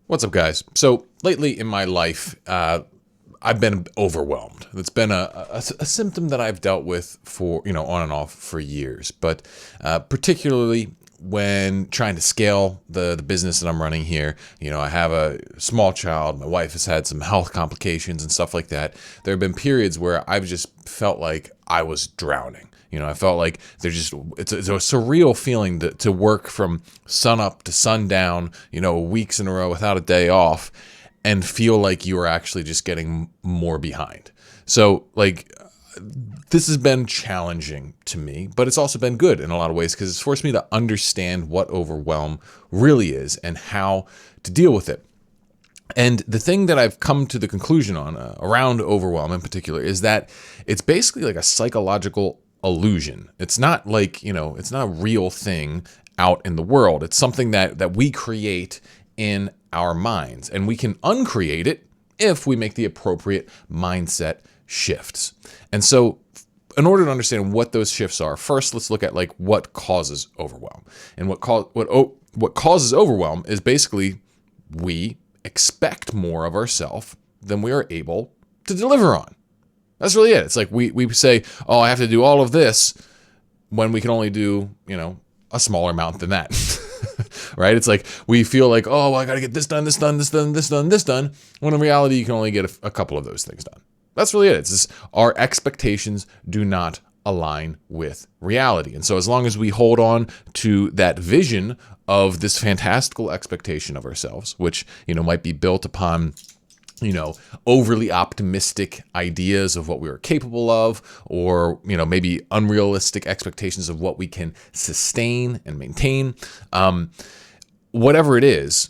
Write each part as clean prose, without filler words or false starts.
What's up, guys? So lately in my life, I've been overwhelmed. It's been a symptom that I've dealt with for, on and off for years, but particularly when trying to scale the business that I'm running here. I have a small child. My wife has had some health complications and stuff like that. There have been periods where I've just felt like I was drowning. I felt like it's a surreal feeling to work from sun up to sundown, weeks in a row without a day off and feel like you are actually just getting more behind. So this has been challenging to me, but it's also been good in a lot of ways because it's forced me to understand what overwhelm really is and how to deal with it. And the thing that I've come to the conclusion on around overwhelm in particular is that it's basically like a psychological illusion. It's not it's not a real thing out in the world. It's something that we create in our minds, and we can uncreate it if we make the appropriate mindset shifts. And so in order to understand what those shifts are, first let's look at what causes overwhelm. And what causes overwhelm is basically we expect more of ourselves than we are able to deliver on. That's really it. It's like we say, oh, I have to do all of this when we can only do, a smaller amount than that. Right? It's like we feel like, oh, well, I got to get this done, this done, this done, this done, this done. When in reality, you can only get a couple of those things done. That's really it. It's just our expectations do not align with reality. And so as long as we hold on to that vision of this fantastical expectation of ourselves, which, might be built upon overly optimistic ideas of what we are capable of, or, maybe unrealistic expectations of what we can sustain and maintain. Whatever it is,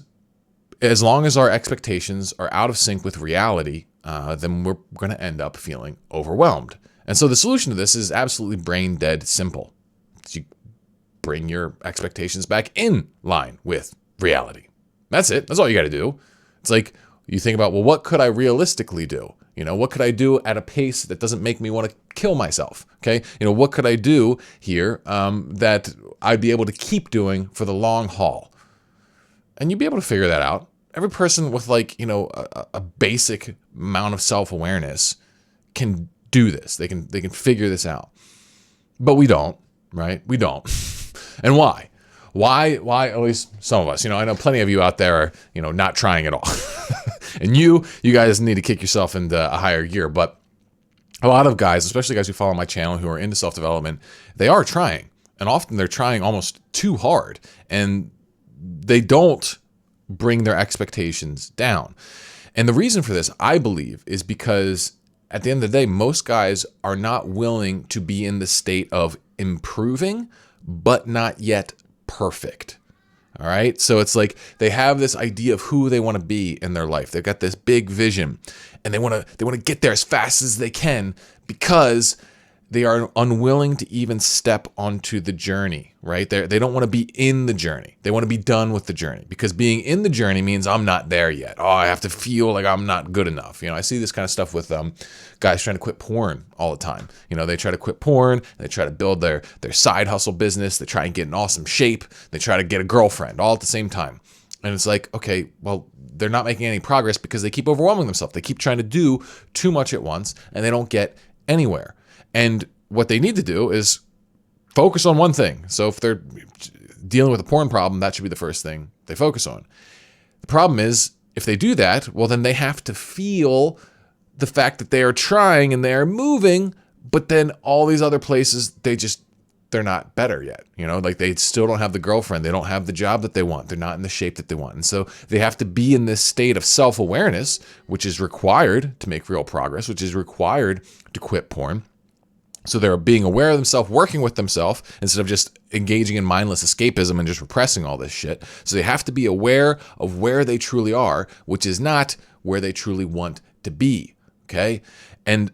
as long as our expectations are out of sync with reality, then we're going to end up feeling overwhelmed. And so the solution to this is absolutely brain dead simple. You bring your expectations back in line with reality. That's it. That's all you got to do. It's like, you think about, well, what could I realistically do? What could I do at a pace that doesn't make me want to kill myself? Okay. What could I do here that I'd be able to keep doing for the long haul? And you'd be able to figure that out. Every person with a basic amount of self-awareness can do this. They can figure this out. But we don't, right? We don't. And why? Why? At least some of us. I know plenty of you out there are, not trying at all. And you guys need to kick yourself into a higher gear. But a lot of guys, especially guys who follow my channel who are into self-development, they are trying. And often they're trying almost too hard. And they don't bring their expectations down. And the reason for this, I believe, is because at the end of the day, most guys are not willing to be in the state of improving, but not yet perfect. All right. So it's like they have this idea of who they want to be in their life. They've got this big vision and they want to get there as fast as they can because they are unwilling to even step onto the journey, right? They don't want to be in the journey. They want to be done with the journey because being in the journey means I'm not there yet. Oh, I have to feel like I'm not good enough. I see this kind of stuff with guys trying to quit porn all the time. They try to quit porn. They try to build their side hustle business. They try and get in awesome shape. They try to get a girlfriend all at the same time. And it's like, okay, well, they're not making any progress because they keep overwhelming themselves. They keep trying to do too much at once and they don't get anywhere. And what they need to do is focus on one thing. So if they're dealing with a porn problem, that should be the first thing they focus on. The problem is, if they do that, well, then they have to feel the fact that they are trying and they are moving, but then all these other places, they're not better yet. They still don't have the girlfriend. They don't have the job that they want. They're not in the shape that they want. And so they have to be in this state of self-awareness, which is required to make real progress, which is required to quit porn. So they're being aware of themselves, working with themselves, instead of just engaging in mindless escapism and just repressing all this shit. So they have to be aware of where they truly are, which is not where they truly want to be, okay? And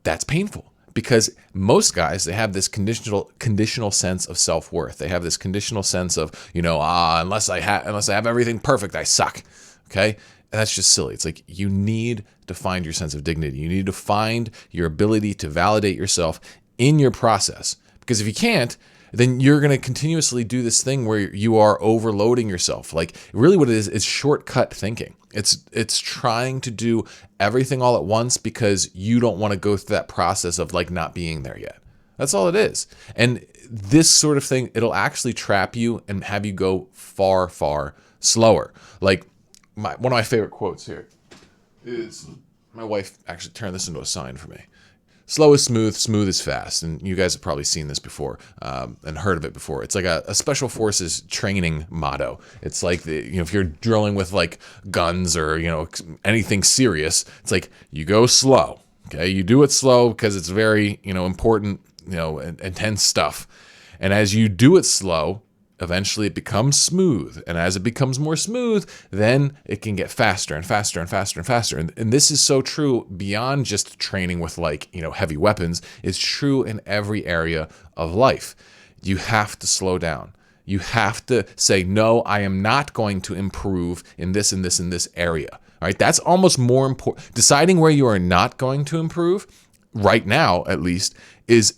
that's painful because most guys, they have this conditional sense of self-worth. They have this conditional sense of, unless I have everything perfect, I suck, okay? And that's just silly. It's like you need to find your sense of dignity. You need to find your ability to validate yourself in your process. Because if you can't, then you're going to continuously do this thing where you are overloading yourself. Like really what it is shortcut thinking. It's trying to do everything all at once because you don't want to go through that process of like not being there yet. That's all it is. And this sort of thing, it'll actually trap you and have you go far, far slower. Like one of my favorite quotes here is, my wife actually turned this into a sign for me. Slow is smooth, smooth is fast. And you guys have probably seen this before and heard of it before. It's like a special forces training motto. It's like, if you're drilling with like guns or, anything serious, it's like you go slow. Okay. You do it slow because it's very, important, intense stuff. And as you do it slow, eventually it becomes smooth. And as it becomes more smooth, then it can get faster and faster and faster and faster. And this is so true beyond just training with heavy weapons. It's true in every area of life. You have to slow down. You have to say, no, I am not going to improve in this and this and this area. All right. That's almost more important. Deciding where you are not going to improve right now, at least, is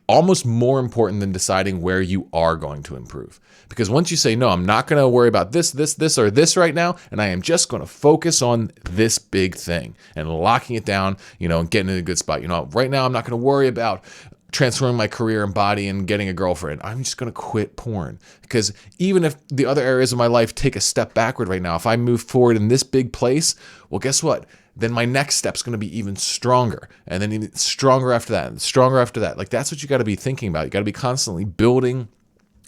almost more important than deciding where you are going to improve. Because once you say, no, I'm not going to worry about this, or this right now, and I am just going to focus on this big thing and locking it down, and getting in a good spot. Right now I'm not going to worry about transforming my career and body and getting a girlfriend. I'm just going to quit porn. Because even if the other areas of my life take a step backward right now, if I move forward in this big place, well, guess what? Then my next step's going to be even stronger, and then even stronger after that, and stronger after that. Like that's what you got to be thinking about. You got to be constantly building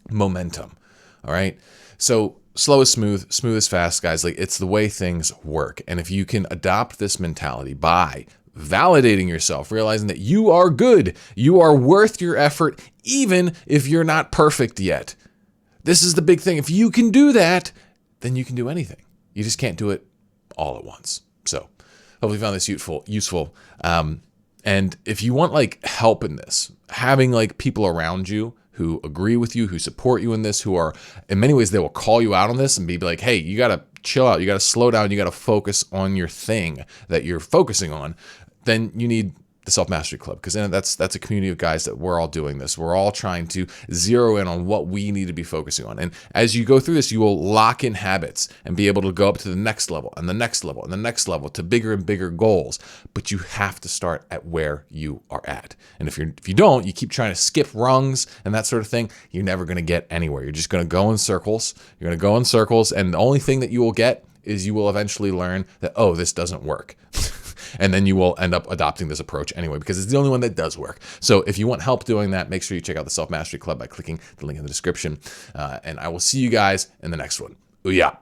momentum. All right. So slow is smooth, smooth is fast, guys. Like it's the way things work. And if you can adopt this mentality by validating yourself, realizing that you are good, you are worth your effort, even if you're not perfect yet. This is the big thing. If you can do that, then you can do anything. You just can't do it all at once. So hopefully you found this useful. And if you want help in this, having people around you who agree with you, who support you in this, who are, in many ways, they will call you out on this and be like, hey, you got to chill out. You got to slow down. You got to focus on your thing that you're focusing on. Then you need the Self-Mastery Club, because then that's a community of guys that we're all doing this. We're all trying to zero in on what we need to be focusing on. And as you go through this, you will lock in habits and be able to go up to the next level and the next level and the next level to bigger and bigger goals. But you have to start at where you are at. And if you don't, you keep trying to skip rungs and that sort of thing, you're never going to get anywhere. You're just going to go in circles. You're going to go in circles. And the only thing that you will get is you will eventually learn that, oh, this doesn't work. And then you will end up adopting this approach anyway, because it's the only one that does work. So if you want help doing that, make sure you check out the Self-Mastery Club by clicking the link in the description. And I will see you guys in the next one. Ooh, yeah.